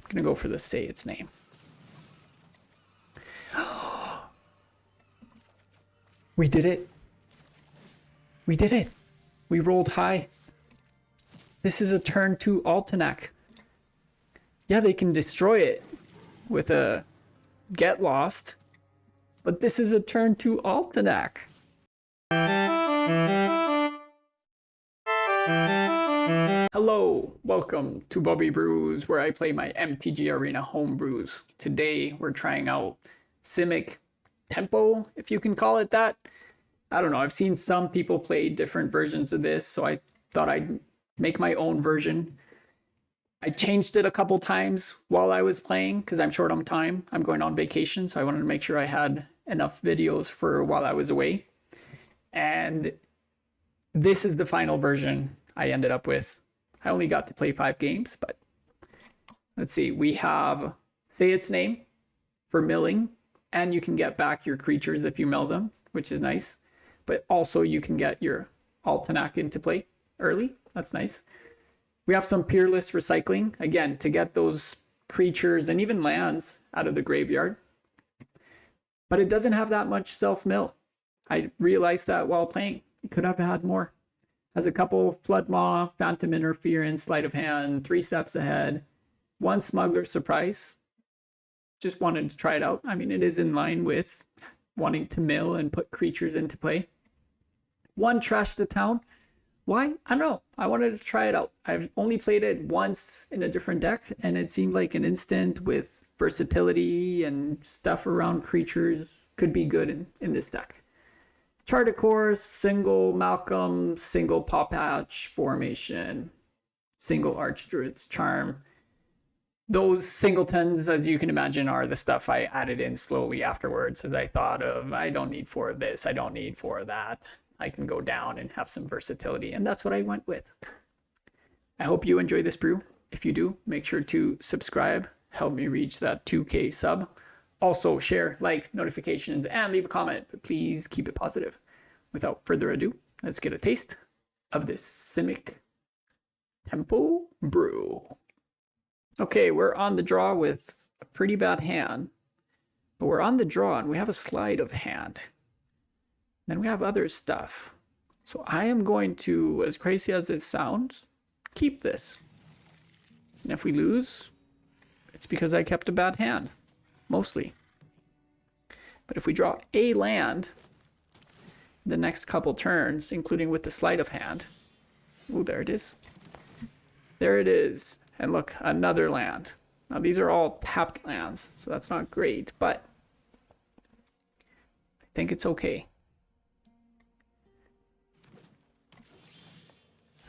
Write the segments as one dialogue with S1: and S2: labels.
S1: gonna go for the say its name. We did it. We did it. We rolled high. This is a turn 2 Altanak. Yeah, they can destroy it with a get lost, but this is a turn 2 Altanak. Hello, welcome to Bobby Brews, where I play my MTG Arena home brews. Today we're trying out Simic Tempo, if you can call it that. I don't know, I've seen some people play different versions of this, so I thought I'd make my own version. I changed it a couple times while I was playing because I'm short on time. I'm going on vacation, so I wanted to make sure I had enough videos for while I was away. And this is the final version I ended up with. I only got to play 5 games, but let's see. We have say its name for milling, and you can get back your creatures if you mill them, which is nice. But also you can get your Altanak into play early. That's nice. We have some Peerless Recycling, again, to get those creatures and even lands out of the graveyard. But it doesn't have that much self-mill. I realized that while playing. It could have had more. Has a couple Flood Maw, Phantom Interference, Sleight of Hand, 3 steps ahead, 1 Smuggler Surprise. Just wanted to try it out. I mean, it is in line with wanting to mill and put creatures into play. 1 Trash the Town. Why? I don't know. I wanted to try it out. I've only played it once in a different deck, and it seemed like an instant with versatility and stuff around creatures could be good in this deck. Chart a Course, single Malcolm, single Pawpatch Formation, single Archdruid's Charm. Those singletons, as you can imagine, are the stuff I added in slowly afterwards as I thought of, I don't need 4 of this, I don't need 4 of that. I can go down and have some versatility, and that's what I went with. I hope you enjoy this brew. If you do, make sure to subscribe, help me reach that 2K sub. Also share, like, notifications, and leave a comment, but please keep it positive. Without further ado, let's get a taste of this Simic Tempo brew. Okay, we're on the draw with a pretty bad hand, but we're on the draw and we have a sleight of hand. Then we have other stuff. So I am going to, as crazy as this sounds, keep this. And if we lose, it's because I kept a bad hand, mostly. But if we draw a land the next couple turns, including with the sleight of hand, oh, there it is. There it is. And look, another land. Now these are all tapped lands, so that's not great, but I think it's okay.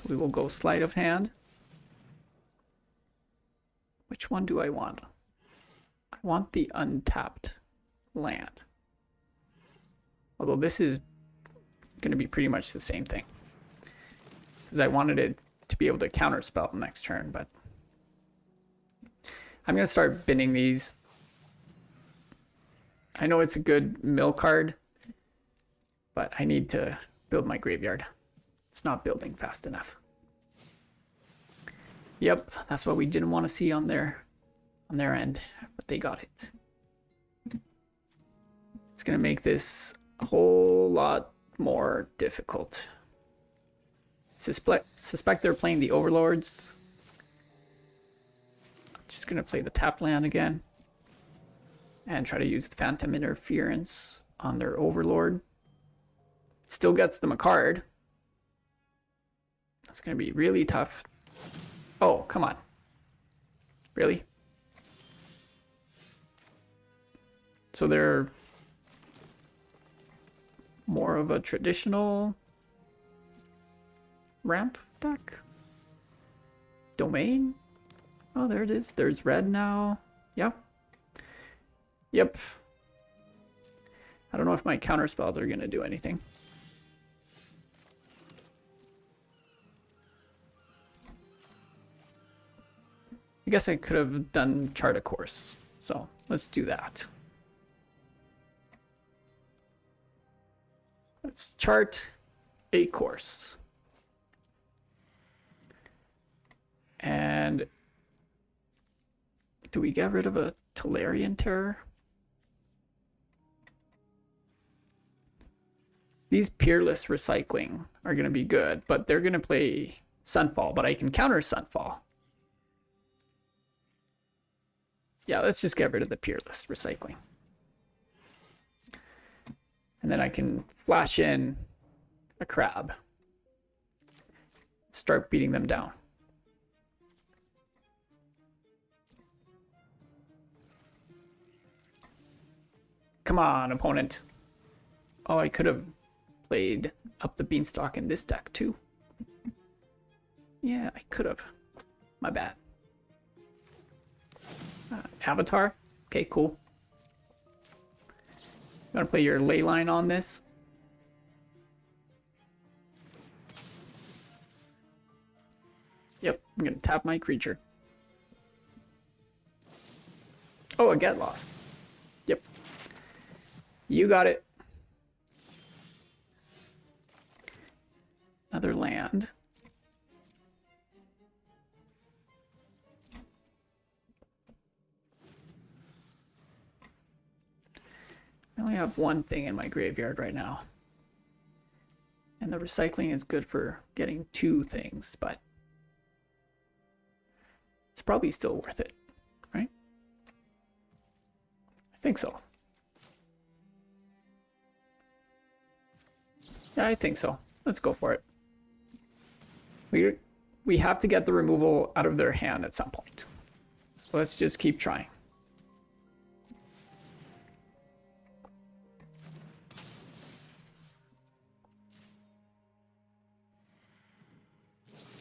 S1: We will go sleight of hand. Which one do I want? I want the untapped land. Although this is going to be pretty much the same thing. Because I wanted it to be able to counterspell next turn, but I'm going to start binning these. I know it's a good mill card, but I need to build my graveyard. It's not building fast enough. Yep, that's what we didn't want to see on their end, but they got it. It's going to make this a whole lot more difficult. Suspect they're playing the Overlords. I'm just going to play the tap land again and try to use the Phantom Interference on their Overlord. Still gets them a card. That's going to be really tough. Oh, come on. Really? So they're more of a traditional ramp deck? Domain? Oh, there it is. There's red now. Yeah. Yep. I don't know if my counter spells are going to do anything. I guess I could have done chart a course, so let's do that. Let's chart a course. And Do we get rid of a Tolarian Terror? These Peerless Recycling are going to be good, but they're going to play Sunfall, but I can counter Sunfall. Yeah, let's just get rid of the Peerless Recycling. And then I can flash in a Crab. Start beating them down. Come on, opponent. Oh, I could have played up the Beanstalk in this deck too. Yeah, I could have. My bad. Avatar? Okay, cool. You want to play your ley line on this? Yep, I'm going to tap my creature. Oh, a Get Lost. Yep. You got it. Another land. I only have one thing in my graveyard right now. And the recycling is good for getting two things, but it's probably still worth it, right? I think so. Yeah, I think so. Let's go for it. We have to get the removal out of their hand at some point. So let's just keep trying.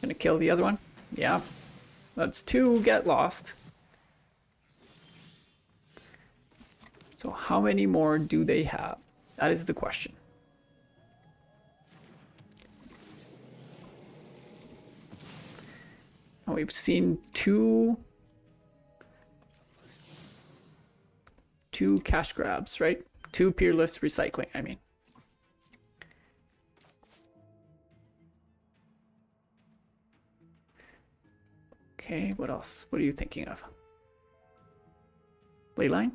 S1: Gonna kill the other one? Yeah. That's two Get Lost. So how many more do they have? That is the question. And we've seen two cash grabs, right? Two Peerless Recycling, I mean. Okay, what else? What are you thinking of? Leyline?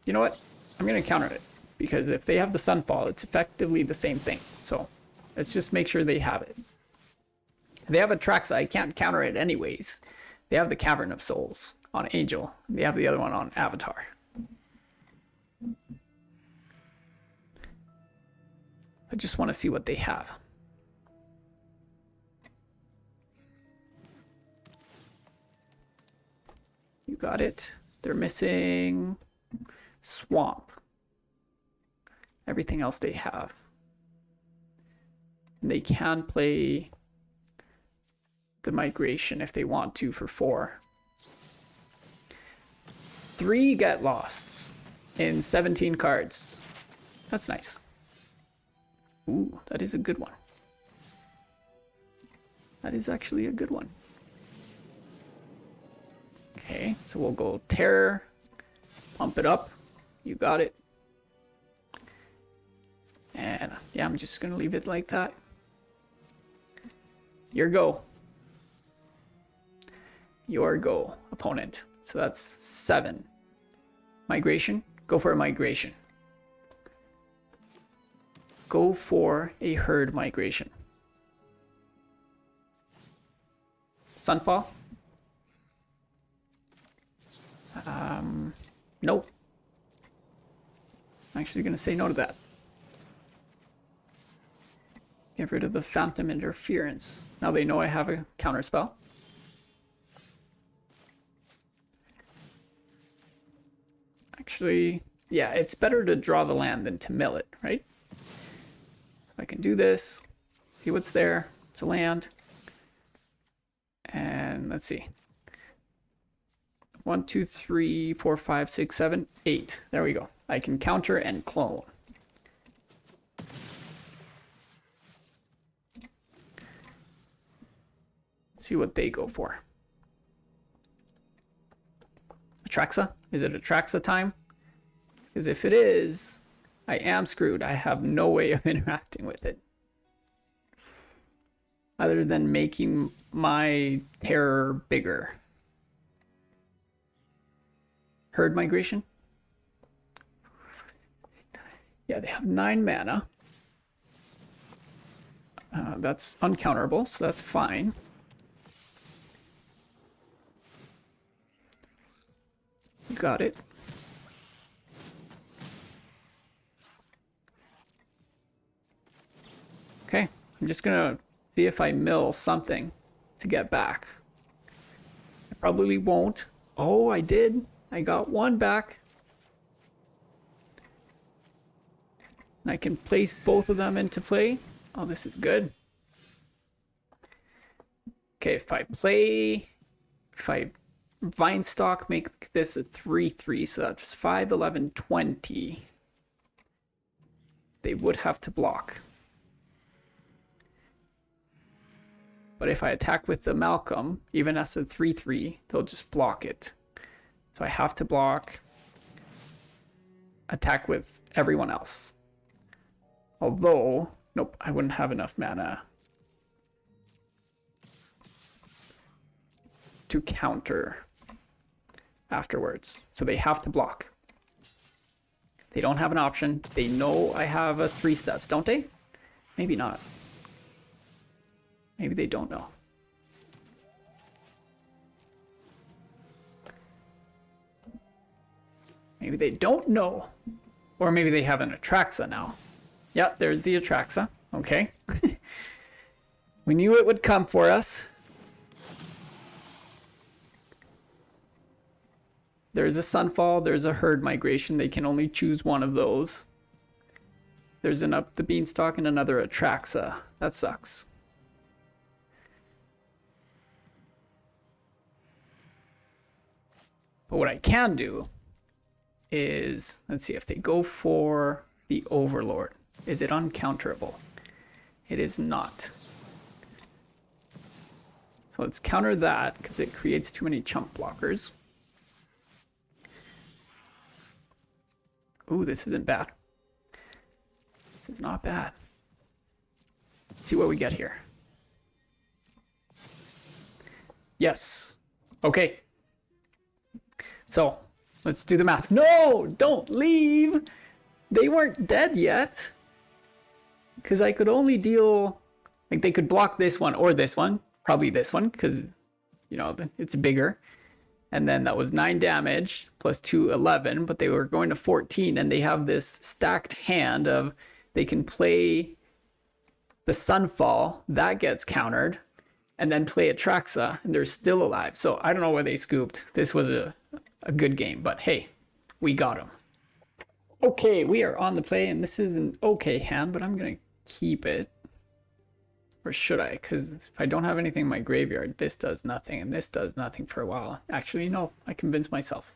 S1: You know what? I'm going to counter it. Because if they have the Sunfall, it's effectively the same thing. So let's just make sure they have it. If they have Atraxa, I can't counter it anyways. They have the Cavern of Souls on Angel. They have the other one on Avatar. I just want to see what they have. You got it. They're missing Swamp. Everything else they have. And they can play the Migration if they want to for 4. 3 Get Losts in 17 cards. That's nice. Ooh, that is a good one. That is actually a good one. Okay, so we'll go Terror. Pump it up. You got it. And yeah, I'm just going to leave it like that. Your go. Your go, opponent. So that's 7. Migration. Go for a Migration. Go for a Herd Migration. Sunfall? Nope. I'm actually going to say no to that. Get rid of the Phantom Interference. Now they know I have a counterspell. Actually, yeah, it's better to draw the land than to mill it, right? I can do this, see what's there. It's a land. And let's see. 1, 2, 3, 4, 5, 6, 7, 8. There we go. I can counter and clone. Let's see what they go for. Atraxa? Is it Atraxa time? Because if it is, I am screwed. I have no way of interacting with it. other than making my terror bigger. Herd migration? Yeah, they have 9 mana. That's uncounterable, so that's fine. You got it. Okay, I'm just gonna see if I mill something to get back. I probably won't. Oh, I did. I got 1 back. And I can place both of them into play. Oh, this is good. Okay, if I Vinestalk, make this a 3/3, so that's 5, 11, 20. They would have to block. But if I attack with the Malcolm, even as a 3/3, they'll just block it. So I have to block, attack with everyone else. Although, nope, I wouldn't have enough mana to counter afterwards. So they have to block. They don't have an option. They know I have a 3 steps, don't they? Maybe not. Maybe they don't know. Maybe they don't know. Or maybe they have an Atraxa now. Yeah, there's the Atraxa. Okay. We knew it would come for us. There's a Sunfall, there's a Herd Migration. They can only choose one of those. There's an Up the Beanstalk and another Atraxa. That sucks. But what I can do is, let's see if they go for the Overlord. Is it uncounterable? It is not. So let's counter that because it creates too many chump blockers. Ooh, this isn't bad. This is not bad. Let's see what we get here. Yes. Okay. So, let's do the math. No! Don't leave! They weren't dead yet. Because I could only deal... Like, they could block this one or this one. Probably this one, because, you know, it's bigger. And then that was 9 damage, plus 2, 11. But they were going to 14, and they have this stacked hand of... They can play the Sunfall. That gets countered. And then play Atraxa, and they're still alive. So, I don't know where they scooped. This was a good game, but hey, we got him. Okay, we are on the play, and this is an okay hand, but I'm gonna keep it. Or should I? Because if I don't have anything in my graveyard, this does nothing, and this does nothing for a while. Actually, no, I convinced myself.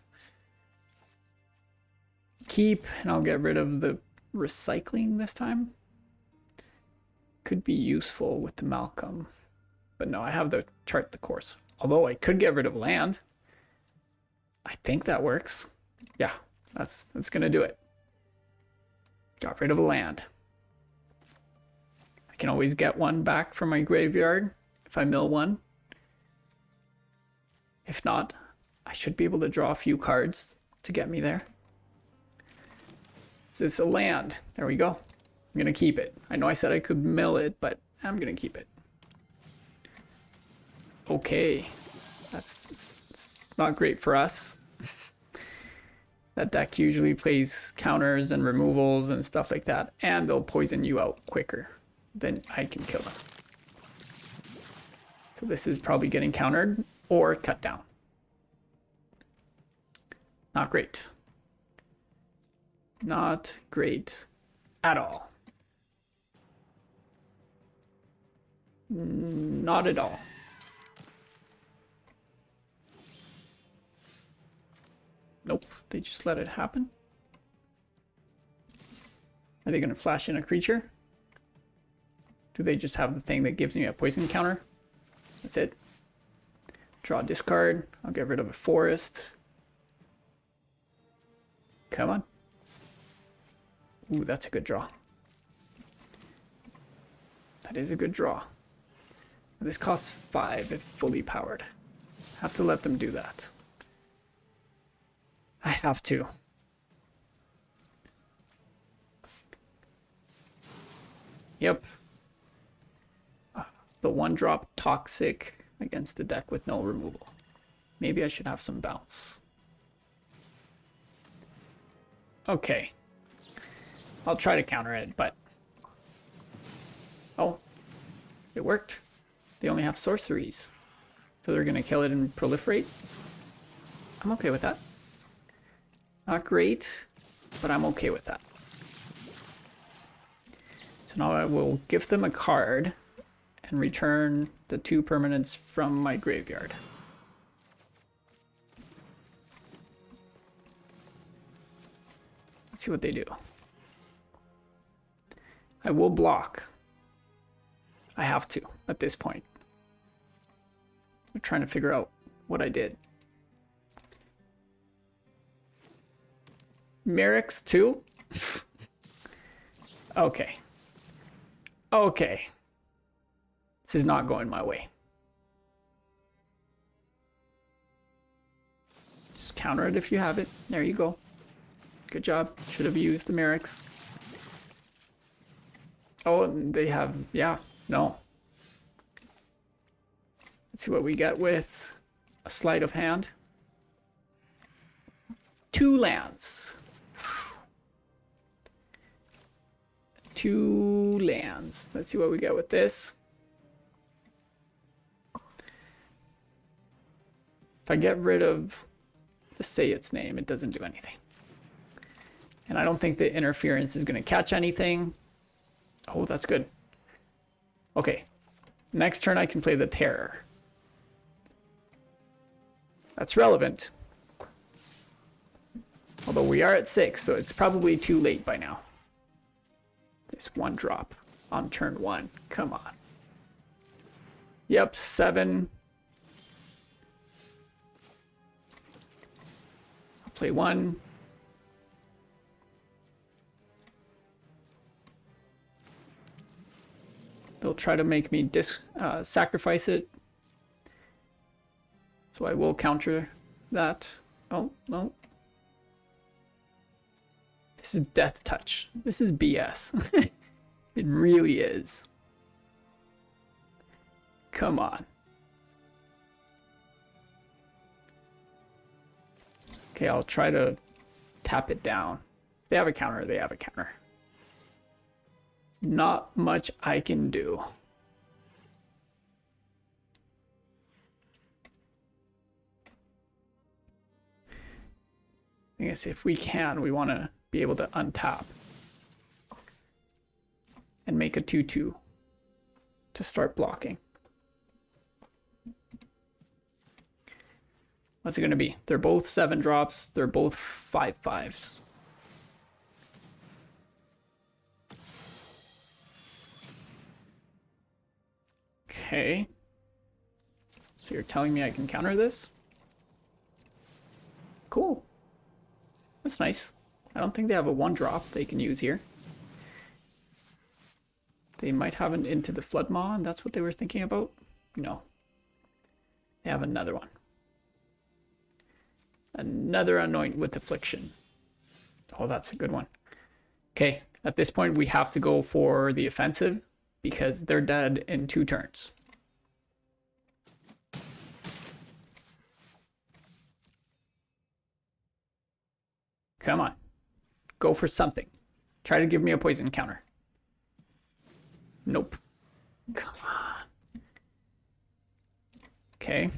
S1: Keep, and I'll get rid of the recycling this time. Could be useful with the Malcolm. But no, I have the chart the course. Although I could get rid of land. I think that works. Yeah, that's gonna do it. Got rid of a land. I can always get one back from my graveyard if I mill one. If not, I should be able to draw a few cards to get me there. So it's a land. There we go. I'm gonna keep it. I know I said I could mill it, but I'm gonna keep it. Okay, it's not great for us. That deck usually plays counters and removals and stuff like that, and they'll poison you out quicker than I can kill them. So this is probably getting countered or cut down. Not great. Not great at all. Not at all. Nope, they just let it happen. Are they going to flash in a creature? Do they just have the thing that gives me a poison counter? That's it. Draw a discard. I'll get rid of a forest. Come on. Ooh, that's a good draw. That is a good draw. This costs 5 if fully powered. Have to let them do that. I have to. Yep. The 1-drop toxic against the deck with no removal. Maybe I should have some bounce. Okay. I'll try to counter it, but... Oh. It worked. They only have sorceries. So they're going to kill it and proliferate. I'm okay with that. Not great, but I'm okay with that. So now I will give them a card and return the 2 permanents from my graveyard. Let's see what they do. I will block. I have to at this point. I'm trying to figure out what I did. Merrick's too? Okay. Okay. This is not going my way. Just counter it if you have it. There you go. Good job. Should have used the Merrick's. Oh, they have... Yeah. No. Let's see what we get with a Sleight of Hand. 2 lands. 2 lands. Let's see what we get with this. If I get rid of the say its name, it doesn't do anything. And I don't think the interference is going to catch anything. Oh, that's good. Okay. Next turn I can play the Terror. That's relevant. Although we are at 6, so it's probably too late by now. This 1-drop on turn 1. Come on. Yep, 7. I'll play 1. They'll try to make me sacrifice it. So I will counter that. Oh, no. This is death touch. This is BS. It really is. Come on. Okay, I'll try to tap it down. If they have a counter, they have a counter. Not much I can do. I guess if we can, we want to be able to untap and make a 2/2 to start blocking. What's it going to be? They're both 7-drops. They're both 5/5s. Okay. So you're telling me I can counter this? Cool. That's nice. I don't think they have a 1-drop they can use here. They might have an Into the Flood Maw, and that's what they were thinking about? No. They have another one. Another Anoint with Affliction. Oh, that's a good one. Okay, at this point we have to go for the offensive because they're dead in 2 turns. Come on. Go for something. Try to give me a poison counter. Nope. Come on. Okay.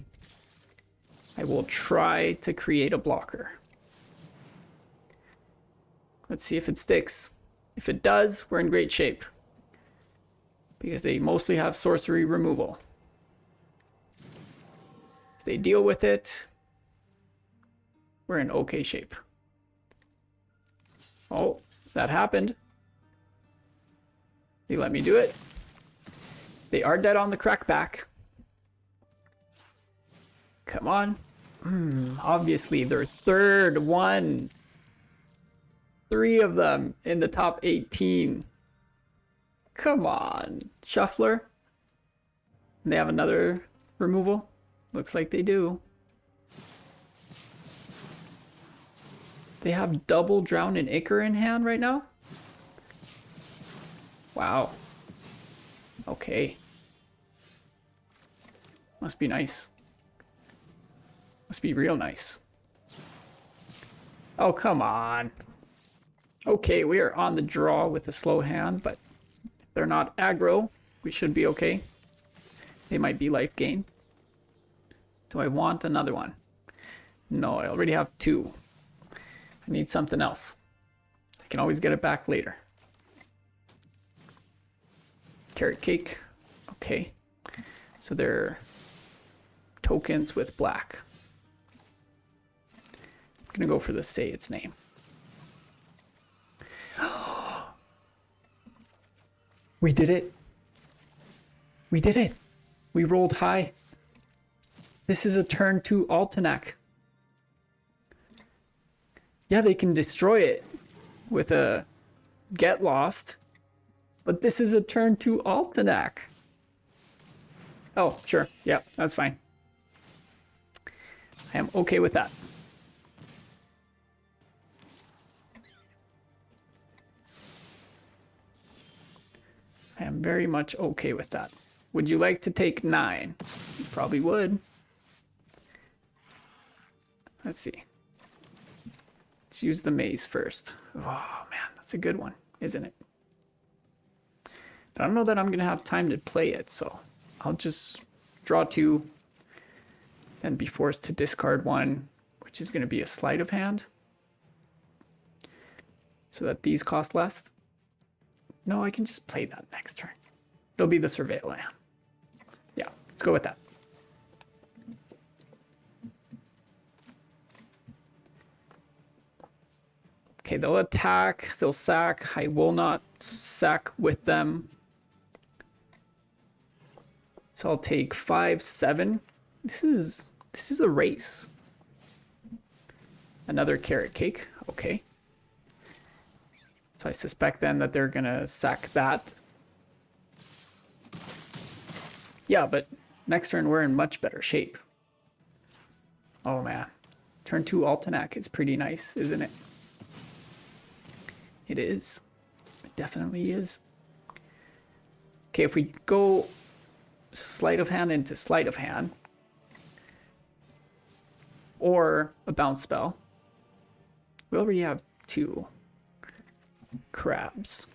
S1: I will try to create a blocker. Let's see if it sticks. If it does, we're in great shape. Because they mostly have sorcery removal. If they deal with it, we're in okay shape. Oh, that happened. They let me do it. They are dead on the crackback. Come on. Obviously, their third one. 3 of them in the top 18. Come on, Shuffler. They have another removal. Looks like they do. They have double Drown and Ichor in hand right now? Wow. Okay. Must be nice. Must be real nice. Oh, come on. Okay, we are on the draw with a slow hand, but if they're not aggro, we should be okay. They might be life gain. Do I want another one? No, I already have 2. I need something else. I can always get it back later. Carrot cake. Okay. So they're tokens with black. I'm gonna go for the say its name. We did it. We did it. We rolled high. This is a turn 2 Altanak. Yeah, they can destroy it with a Get Lost, but this is a turn 2 Altanak. Oh, sure. Yeah, that's fine. I am okay with that. I am very much okay with that. Would you like to take 9? You probably would. Let's see. Let's use the maze first. Oh man, that's a good one, isn't it? But I don't know that I'm gonna have time to play it, so I'll just draw 2 and be forced to discard 1, which is gonna be a Sleight of Hand, so that these cost less. No, I can just play that next turn. It'll be the Surveil Hand. Yeah, let's go with that. Okay, they'll attack, they'll sack. I will not sack with them. So I'll take 5, 7. This is a race. Another carrot cake. Okay. So I suspect then that they're gonna sack that. Yeah, but next turn we're in much better shape. Oh man. Turn 2 Altanak is pretty nice, isn't it? It is. It definitely is. Okay, if we go Sleight of Hand into Sleight of Hand, or a bounce spell, we already have 2 crabs.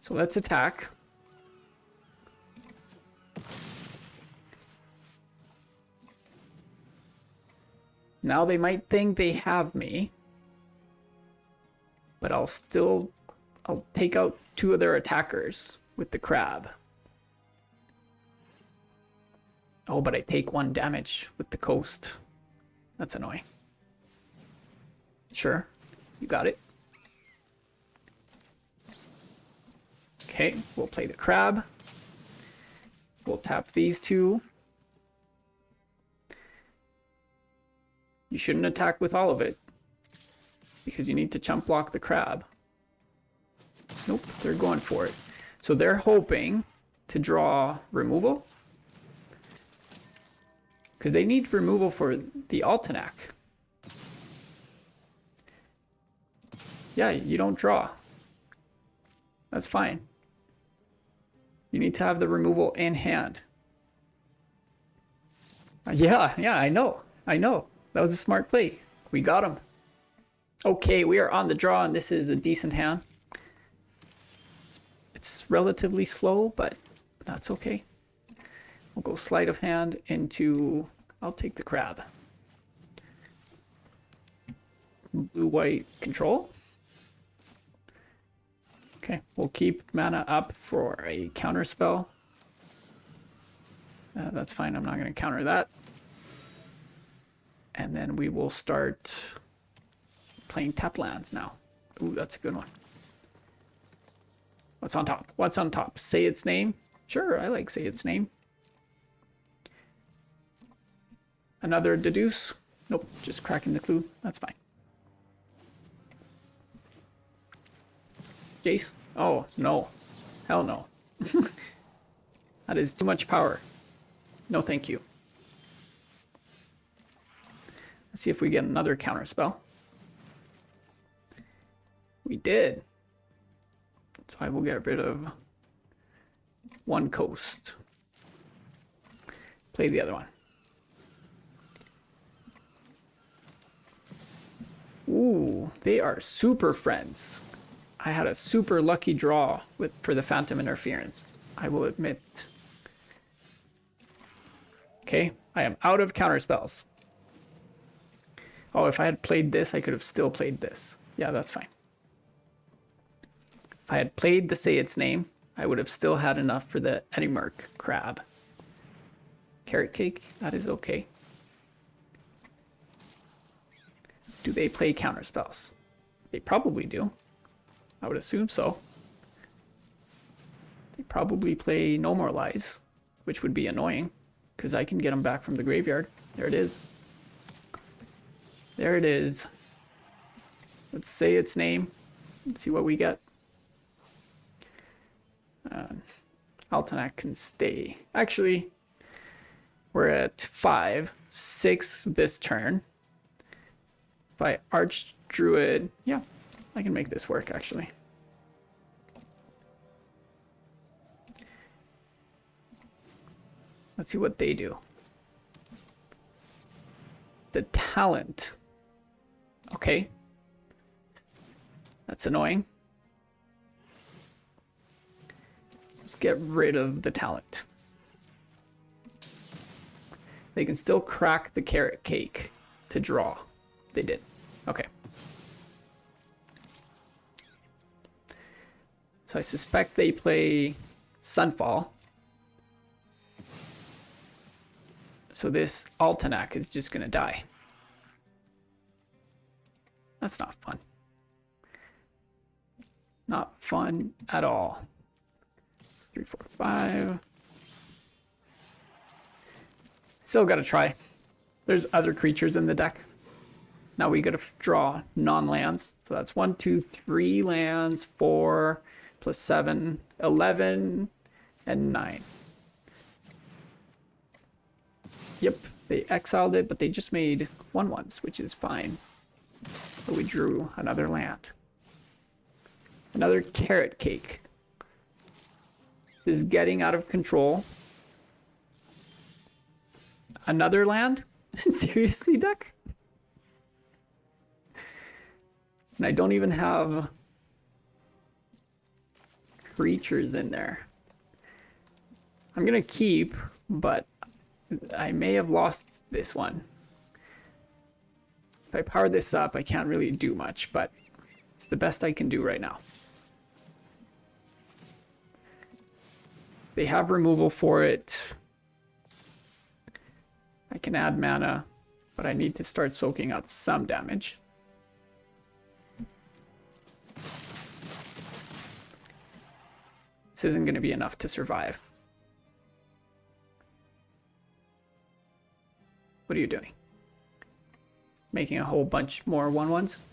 S1: So let's attack. Now they might think they have me, but I'll take out 2 of their attackers with the crab. Oh, but I take 1 damage with the coast. That's annoying. Sure, you got it. Okay, we'll play the crab. We'll tap these 2. You shouldn't attack with all of it, because you need to chump block the crab. Nope, they're going for it. So they're hoping to draw removal, because they need removal for the Altanak. Yeah, you don't draw. That's fine. You need to have the removal in hand. Yeah, I know. That was a smart play. We got him. Okay, we are on the draw, and this is a decent hand. It's relatively slow, but that's okay. We'll go Sleight of Hand into... I'll take the crab. Blue-white control. Okay, we'll keep mana up for a counter spell. That's fine, I'm not going to counter that. And then we will start playing tap lands now. Ooh, that's a good one. What's on top? What's on top? Say its name? Sure, I like say its name. Another deduce? Nope, just cracking the clue. That's fine. Jace? Oh, no. Hell no. That is too much power. No thank you. Let's see if we get another counter spell. We did. So I will get rid of one coast. Play the other one. Ooh, they are super friends. I had a super lucky draw for the Phantom Interference, I will admit. Okay, I am out of counter spells. Oh, if I had played this, I could have still played this. Yeah, that's fine. If I had played the Say Its Name, I would have still had enough for the Eddymurk Crab. Carrot Cake, that is okay. Do they play counter spells? They probably do. I would assume so. They probably play No More Lies, which would be annoying, because I can get them back from the graveyard. There it is. There it is. Let's say its name. Let's see what we get. Altanak can stay. Actually, we're at 5, 6 this turn. By Archdruid. Yeah, I can make this work actually. Let's see what they do. The talent. Okay. That's annoying. Let's get rid of the talent. They can still crack the carrot cake to draw. They did. Okay. So I suspect they play Sunfall. So this Altanak is just going to die. That's not fun. Not fun at all. 3, 4, 5. Still got to try. There's other creatures in the deck. Now we got to draw non-lands. So that's 1, 2, 3 lands, 4 plus 7, 11, and 9. Yep, they exiled it, but they just made 1/1s, which is fine. So we drew another land. Another carrot cake. This is getting out of control. Another land? Seriously, deck? And I don't even have creatures in there. I'm gonna keep, but I may have lost this one. If I power this up, I can't really do much, but it's the best I can do right now. They have removal for it. I can add mana, but I need to start soaking up some damage. This isn't going to be enough to survive. What are you doing? Making a whole bunch more 1/1s?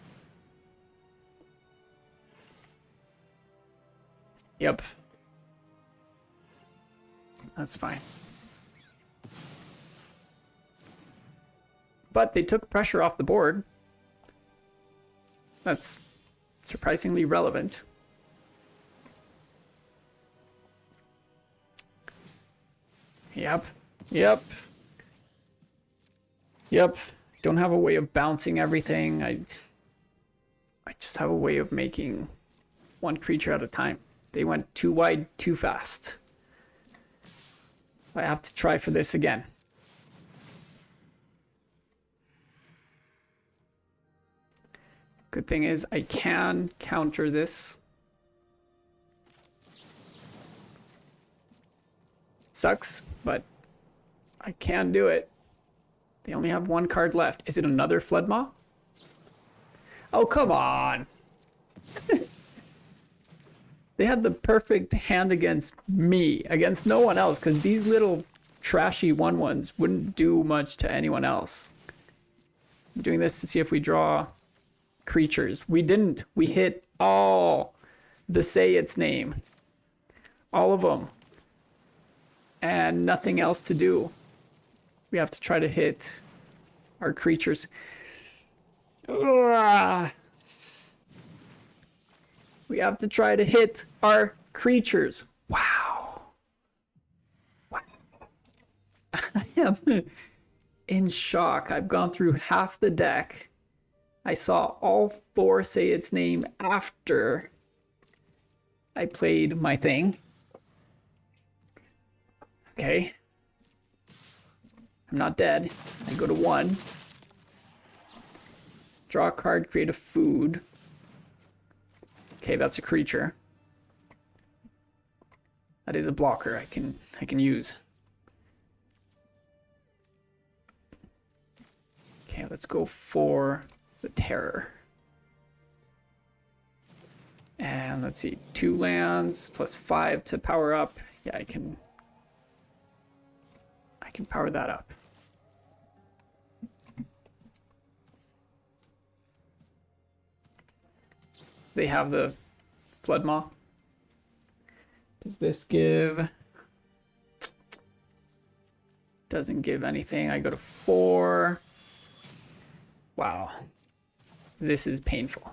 S1: Yep. That's fine. But they took pressure off the board. That's surprisingly relevant. Yep. Yep. Yep. Don't have a way of bouncing everything. I just have a way of making one creature at a time. They went too wide too fast. I have to try for this again. Good thing is I can counter this. Sucks, but I can do it. They only have one card left. Is it another Flood Maw? Oh, come on. They had the perfect hand against me, against no one else, because these little trashy 1/1s wouldn't do much to anyone else. I'm doing this to see if we draw creatures. We didn't. We hit all the Say Its Name. All of them. and nothing else to do. We have to try to hit our creatures. Ugh. We have to try to hit our creatures. Wow. I am in shock. I've gone through half the deck. I saw all 4 say its name after I played my thing. Okay. I'm not dead. I go to 1. Draw a card, create a food. Okay, that's a creature. That is a blocker I can use. Okay, let's go for the Terror. And let's see, 2 lands plus 5 to power up. Yeah, I can power that up. They have the Flood Maw. Does this give? Doesn't give anything. I go to 4. Wow. This is painful.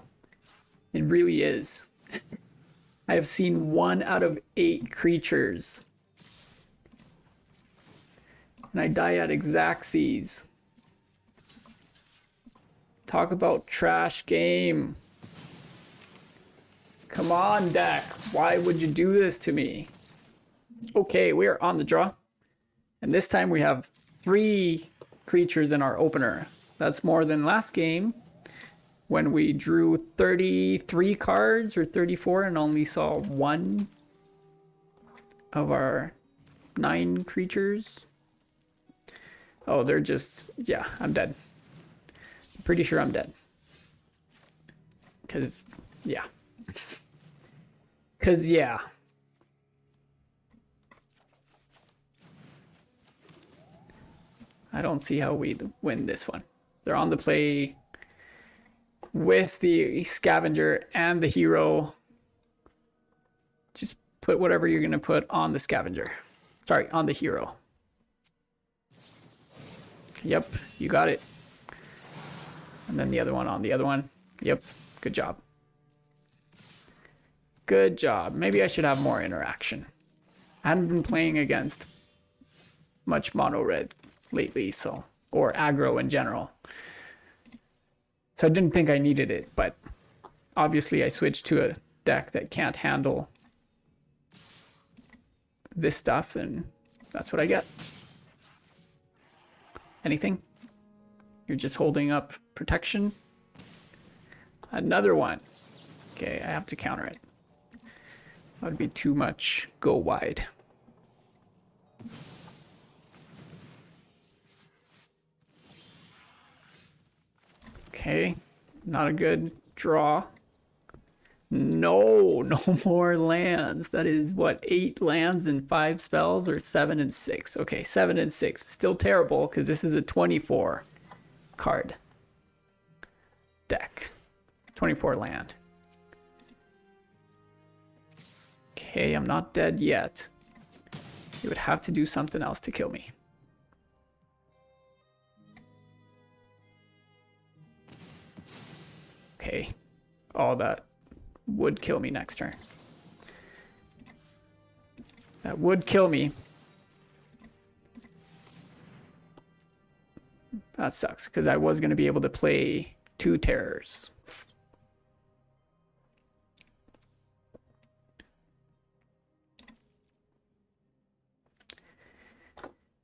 S1: It really is. I have seen 1 out of 8 creatures. And I die at Xaxes. Talk about trash game. Come on, deck. Why would you do this to me? Okay, we are on the draw. And this time we have 3 creatures in our opener. That's more than last game when we drew 33 cards or 34 and only saw 1 of our 9 creatures. Oh, they're just... yeah, I'm dead. I'm pretty sure I'm dead. Because, yeah. Because, yeah. I don't see how we win this one. They're on the play with the Scavenger and the Hero. Just put whatever you're going to put on the Scavenger. Sorry, on the Hero. Yep, you got it. And then the other one on the other one. Yep, good job. Good job. Maybe I should have more interaction. I haven't been playing against much mono red lately, so, or aggro in general. So I didn't think I needed it, but obviously I switched to a deck that can't handle this stuff, and that's what I get. Anything? You're just holding up protection. Another one. Okay, I have to counter it. That would be too much go wide. Okay, not a good draw. No more lands. That is what, 8 lands and 5 spells, or 7 and 6. Okay, 7 and 6. Still terrible because this is a 24 card deck. 24 land. Okay, I'm not dead yet. You would have to do something else to kill me. Okay. Oh, that would kill me next turn. That would kill me. That sucks, because I was going to be able to play 2 terrors.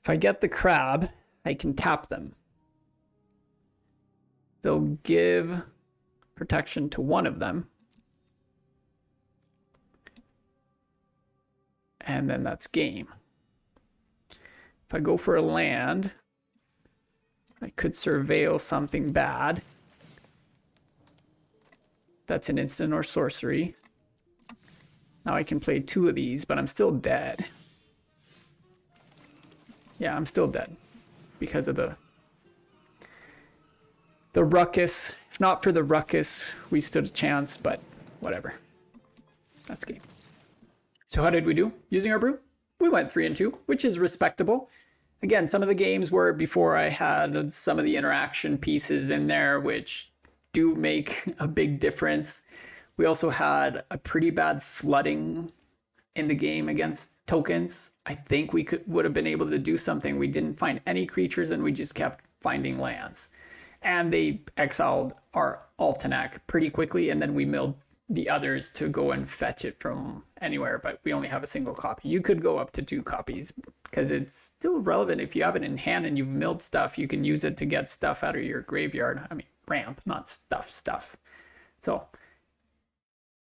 S1: If I get the crab, I can tap them. They'll give protection to one of them. And then that's game. If I go for a land, I could surveil something bad. That's an instant or sorcery. Now I can play 2 of these, but I'm still dead. Yeah, I'm still dead because of the ruckus. If not for the ruckus, we stood a chance, but whatever. That's game. So how did we do using our brew? we went 3-2, which is respectable. Again, some of the games were before I had some of the interaction pieces in there, which do make a big difference. We also had a pretty bad flooding in the game against tokens. I think we would have been able to do something. We didn't find any creatures and we just kept finding lands. And they exiled our Altanak pretty quickly, and then we milled the others to go and fetch it from anywhere, but we only have a single copy. You could go up to 2 copies because it's still relevant. If you have it in hand and you've milled stuff, you can use it to get stuff out of your graveyard. I mean, ramp, not stuff. So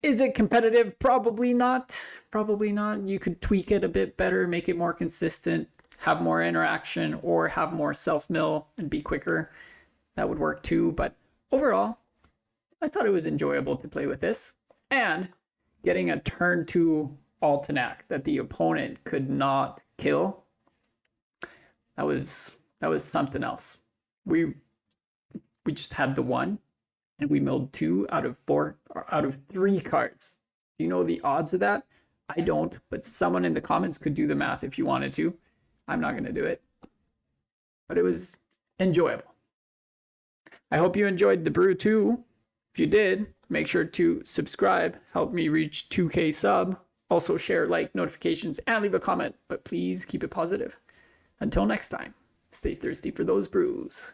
S1: is it competitive? Probably not. Probably not. You could tweak it a bit better, make it more consistent, have more interaction, or have more self-mill and be quicker. That would work too. But overall, I thought it was enjoyable to play with this. And getting a turn 2 Altanak that the opponent could not kill, that was something else. We just had the 1. And we milled 2 out of 3 cards. Do you know the odds of that? I don't, but someone in the comments could do the math if you wanted to. I'm not going to do it. But it was enjoyable. I hope you enjoyed the brew too. If you did, make sure to subscribe. Help me reach 2K sub. Also share, like, notifications, and leave a comment. But please keep it positive. Until next time, stay thirsty for those brews.